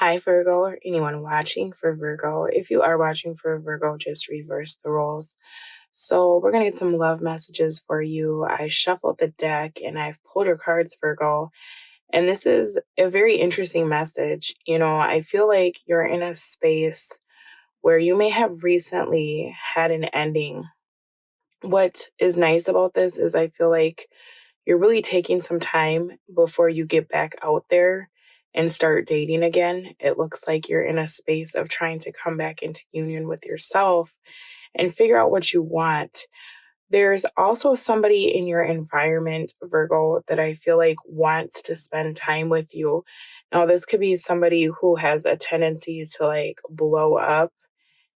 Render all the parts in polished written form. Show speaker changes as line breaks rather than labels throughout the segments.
Hi, Virgo, or anyone watching for Virgo. If you are watching for Virgo, just reverse the roles. So, we're going to get some love messages for you. I shuffled the deck and I've pulled your cards, Virgo. And this is a very interesting message. I feel like you're in a space where you may have recently had an ending. What is nice about this is I feel like you're really taking some time before you get back out there and start dating again. It looks like you're in a space of trying to come back into union with yourself and figure out what you want. There's also somebody in your environment, Virgo, that I feel like wants to spend time with you. Now, this could be somebody who has a tendency to like blow up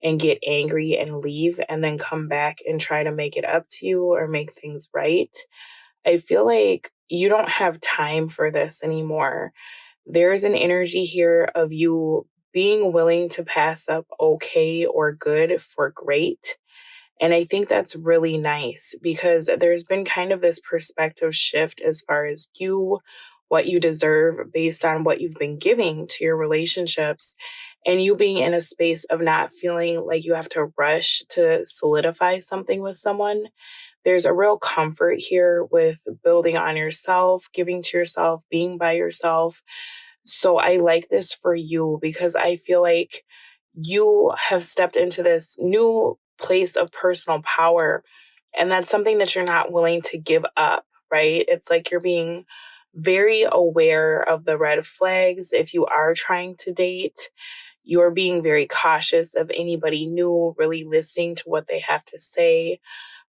and get angry and leave and then come back and try to make it up to you or make things right. I feel like you don't have time for this anymore. There's an energy here of you being willing to pass up okay or good for great. And I think that's really nice because there's been kind of this perspective shift as far as what you deserve based on what you've been giving to your relationships, and you being in a space of not feeling like you have to rush to solidify something with someone. There's a real comfort here with building on yourself, giving to yourself, being by yourself. So I like this for you because I feel like you have stepped into this new place of personal power. And that's something that you're not willing to give up, right? It's like you're being very aware of the red flags. If you are trying to date, you're being very cautious of anybody new, really listening to what they have to say.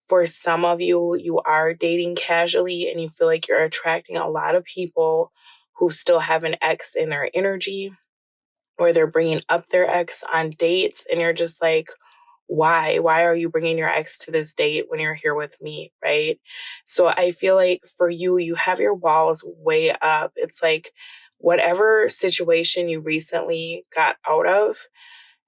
For some of you, you are dating casually and you feel like you're attracting a lot of people who still have an ex in their energy, or they're bringing up their ex on dates. And you're just like, why? Why are you bringing your ex to this date when you're here with me, right? So I feel like for you, you have your walls way up. It's like whatever situation you recently got out of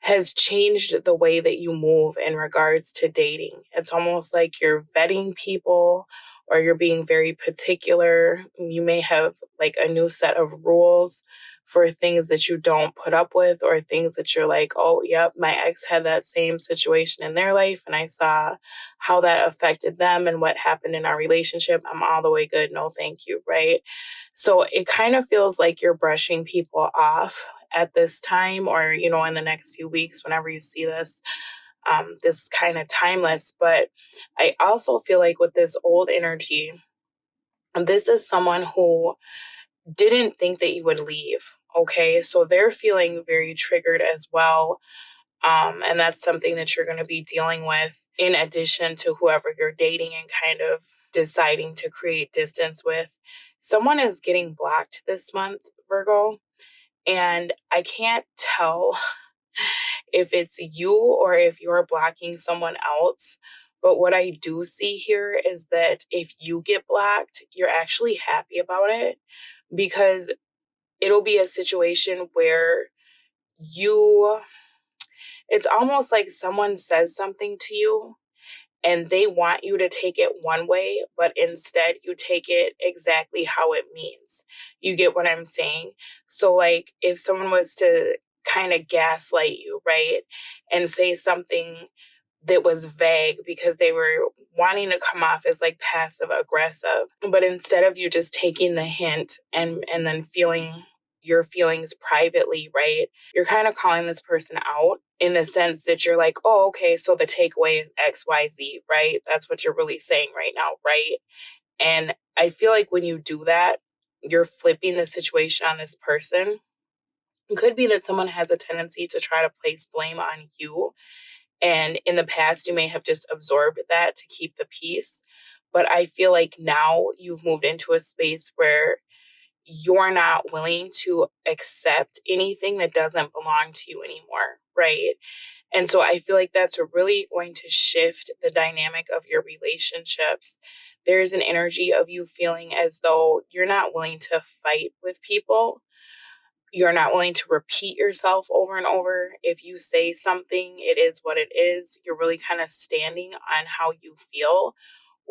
has changed the way that you move in regards to dating. It's almost like you're vetting people or you're being very particular. You may have like a new set of rules for things that you don't put up with, or things that you're like, oh, yep, my ex had that same situation in their life and I saw how that affected them and what happened in our relationship. I'm all the way good. No, thank you. Right. So it kind of feels like you're brushing people off at this time, or in the next few weeks whenever you see this. This is kind of timeless, but I also feel like with this old energy, this is someone who didn't think that you would leave. Okay, so they're feeling very triggered as well. And that's something that you're going to be dealing with in addition to whoever you're dating and kind of deciding to create distance with. Someone is getting blocked this month, Virgo. And I can't tell if it's you or if you're blocking someone else. But what I do see here is that if you get blocked, you're actually happy about it, because it'll be a situation where you, it's almost like someone says something to you and they want you to take it one way, but instead you take it exactly how it means. You get what I'm saying? So like if someone was to kind of gaslight you, right, and say something that was vague because they were wanting to come off as like passive aggressive, but instead of you just taking the hint and then feeling your feelings privately, right? You're kind of calling this person out in the sense that you're like, oh, okay, so the takeaway is XYZ, right? That's what you're really saying right now, right? And I feel like when you do that, you're flipping the situation on this person. It could be that someone has a tendency to try to place blame on you. And in the past, you may have just absorbed that to keep the peace. But I feel like now you've moved into a space where you're not willing to accept anything that doesn't belong to you anymore, right? And so I feel like that's really going to shift the dynamic of your relationships. There's an energy of you feeling as though you're not willing to fight with people. You're not willing to repeat yourself over and over. If you say something, it is what it is. You're really kind of standing on how you feel,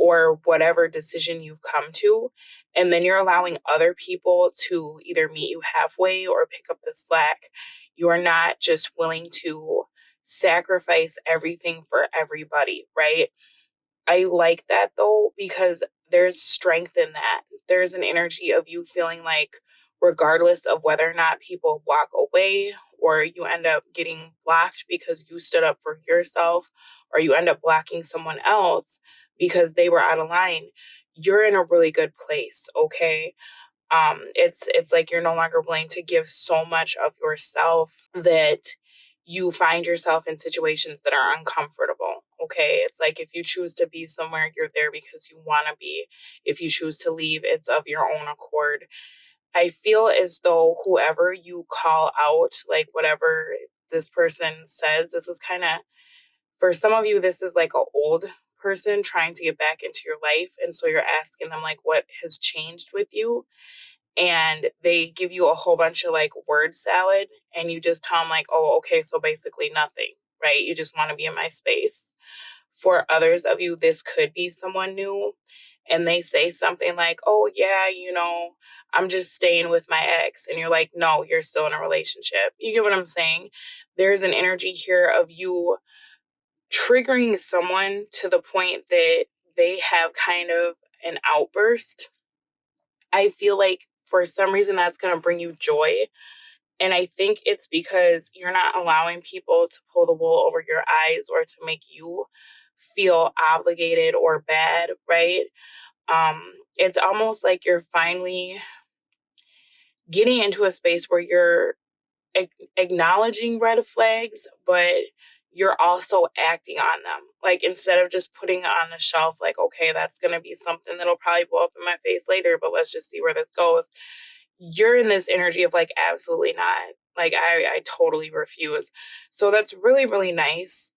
or whatever decision you've come to. And then you're allowing other people to either meet you halfway or pick up the slack. You're not just willing to sacrifice everything for everybody, right? I like that though, because there's strength in that. There's an energy of you feeling like, regardless of whether or not people walk away or you end up getting blocked because you stood up for yourself, or you end up blocking someone else because they were out of line, you're in a really good place, okay? It's like you're no longer willing to give so much of yourself that you find yourself in situations that are uncomfortable. Okay. It's like if you choose to be somewhere, you're there because you want to be. If you choose to leave, it's of your own accord. I feel as though whoever you call out, like whatever this person says, this is kind of, for some of you, this is like an old person trying to get back into your life. And so you're asking them, like, what has changed with you? And they give you a whole bunch of like word salad, and you just tell them like, oh, okay, so basically nothing, right? You just want to be in my space. For others of you, this could be someone new, and they say something like, oh yeah, I'm just staying with my ex. And you're like, no, you're still in a relationship. You get what I'm saying? There's an energy here of you triggering someone to the point that they have kind of an outburst. I feel like for some reason that's going to bring you joy. And I think it's because you're not allowing people to pull the wool over your eyes or to make you feel obligated or bad, right? It's almost like you're finally getting into a space where you're acknowledging red flags, but you're also acting on them. Like instead of just putting it on the shelf, like, okay, that's going to be something that'll probably blow up in my face later, but let's just see where this goes. You're in this energy of like, absolutely not. Like, I totally refuse. So that's really, really nice.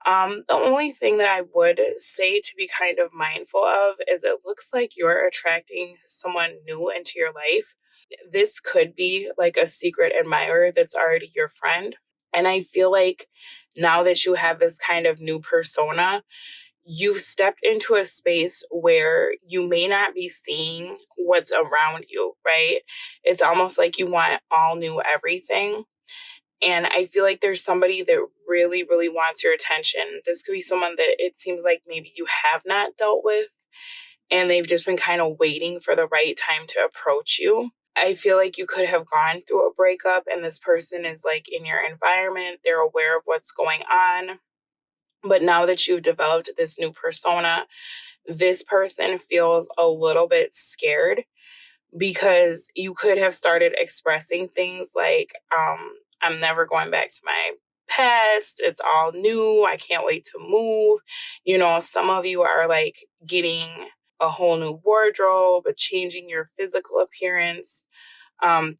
The only thing that I would say to be kind of mindful of is it looks like you're attracting someone new into your life. This could be like a secret admirer that's already your friend. And I feel like now that you have this kind of new persona, you've stepped into a space where you may not be seeing what's around you, right? It's almost like you want all new everything. And I feel like there's somebody that really, really wants your attention. This could be someone that it seems like maybe you have not dealt with, and they've just been kind of waiting for the right time to approach you. I feel like you could have gone through a breakup and this person is like in your environment. They're aware of what's going on. But now that you've developed this new persona, this person feels a little bit scared because you could have started expressing things like, I'm never going back to my past. It's all new. I can't wait to move. Some of you are like getting a whole new wardrobe, changing your physical appearance,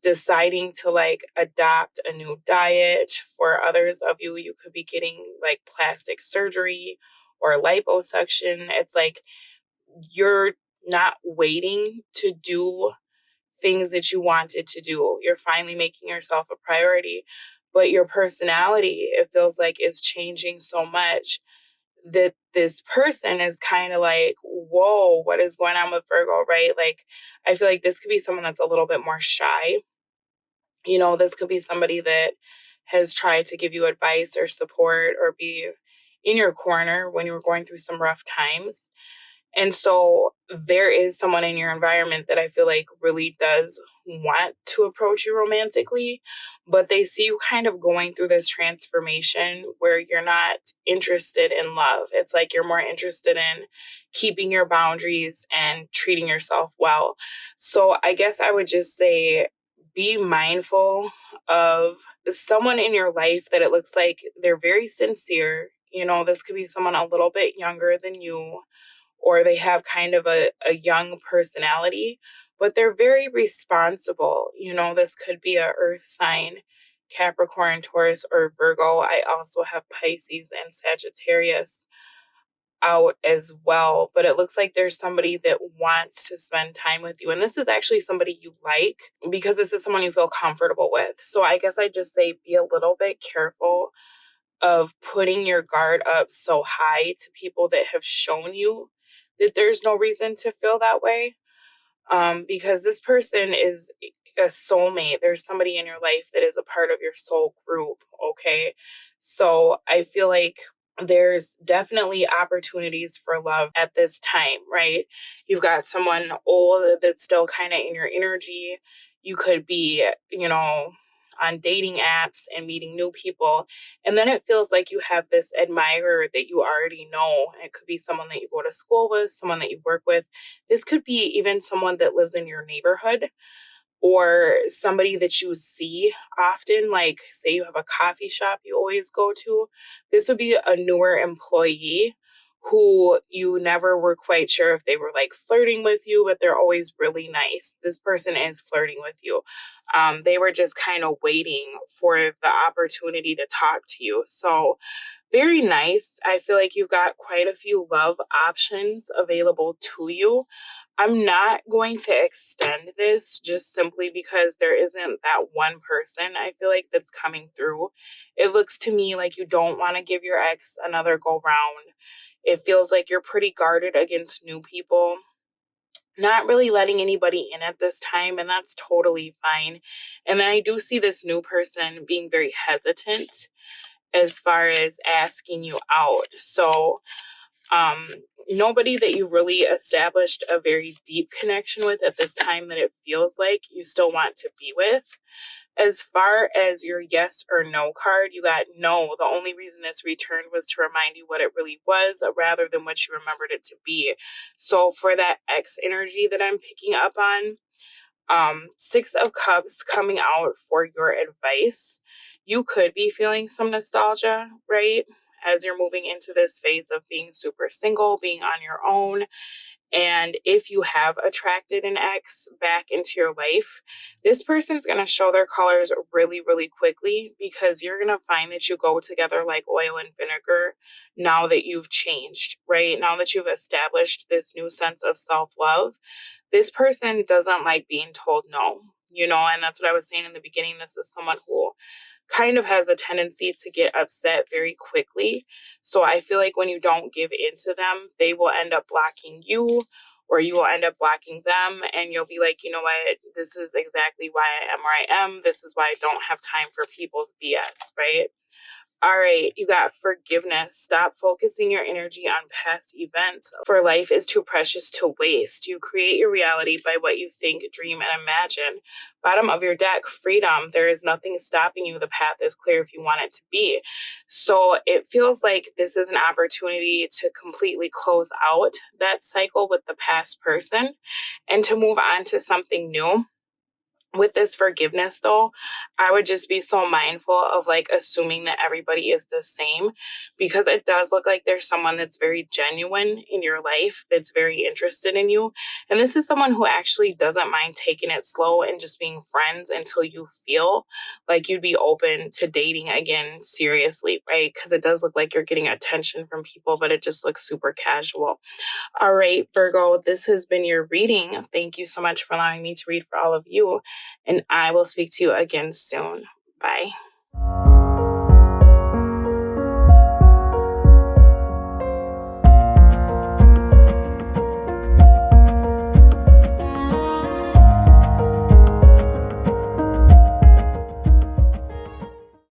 deciding to like adopt a new diet. For others of you, you could be getting like plastic surgery or liposuction. It's like you're not waiting to do things that you wanted to do. You're finally making yourself a priority. But your personality, it feels like, is changing so much that this person is kind of like, whoa, what is going on with Virgo, right? Like, I feel like this could be someone that's a little bit more shy. This could be somebody that has tried to give you advice or support or be in your corner when you were going through some rough times. And so there is someone in your environment that I feel like really does want to approach you romantically, but they see you kind of going through this transformation where you're not interested in love. It's like you're more interested in keeping your boundaries and treating yourself well. So I guess I would just say be mindful of someone in your life that it looks like they're very sincere. This could be someone a little bit younger than you, or they have kind of a young personality, but they're very responsible. This could be a earth sign, Capricorn, Taurus, or Virgo. I also have Pisces and Sagittarius out as well, but it looks like there's somebody that wants to spend time with you. And this is actually somebody you like because this is someone you feel comfortable with. So I guess I just say be a little bit careful of putting your guard up so high to people that have shown you that there's no reason to feel that way, because this person is a soulmate. There's somebody in your life that is a part of your soul group, okay? So I feel like there's definitely opportunities for love at this time, right? You've got someone old that's still kind of in your energy. You could be, on dating apps and meeting new people. And then it feels like you have this admirer that you already know. It could be someone that you go to school with, someone that you work with. This could be even someone that lives in your neighborhood, or somebody that you see often, like say you have a coffee shop you always go to. This would be a newer employee who you never were quite sure if they were like flirting with you, but they're always really nice. This person is flirting with you. They were just kind of waiting for the opportunity to talk to you. So very nice. I feel like you've got quite a few love options available to you. I'm not going to extend this just simply because there isn't that one person I feel like that's coming through. It looks to me like you don't want to give your ex another go round. It feels like you're pretty guarded against new people, not really letting anybody in at this time, and that's totally fine. And then I do see this new person being very hesitant as far as asking you out. So, nobody that you really established a very deep connection with at this time that it feels like you still want to be with. As far as your yes or no card, you got no. The only reason this returned was to remind you what it really was rather than what you remembered it to be. So for that X energy that I'm picking up on, Six of Cups coming out for your advice. You could be feeling some nostalgia, right? As you're moving into this phase of being super single, being on your own. And if you have attracted an ex back into your life, this person's going to show their colors really, really quickly, because you're going to find that you go together like oil and vinegar now that you've changed, right? Now that you've established this new sense of self-love. This person doesn't like being told no, and that's what I was saying in the beginning. This is someone who kind of has a tendency to get upset very quickly. So I feel like when you don't give in to them, they will end up blocking you, or you will end up blocking them. And you'll be like, you know what? This is exactly why I am where I am. This is why I don't have time for people's BS, right? All right, you got forgiveness. Stop focusing your energy on past events, for life is too precious to waste. You create your reality by what you think, dream, and imagine. Bottom of your deck, freedom. There is nothing stopping you. The path is clear if you want it to be. So it feels like this is an opportunity to completely close out that cycle with the past person and to move on to something new. With this forgiveness though, I would just be so mindful of like assuming that everybody is the same, because it does look like there's someone that's very genuine in your life, that's very interested in you. And this is someone who actually doesn't mind taking it slow and just being friends until you feel like you'd be open to dating again seriously, right? Because it does look like you're getting attention from people, but it just looks super casual. All right, Virgo, this has been your reading. Thank you so much for allowing me to read for all of you, and I will speak to you again soon. Bye.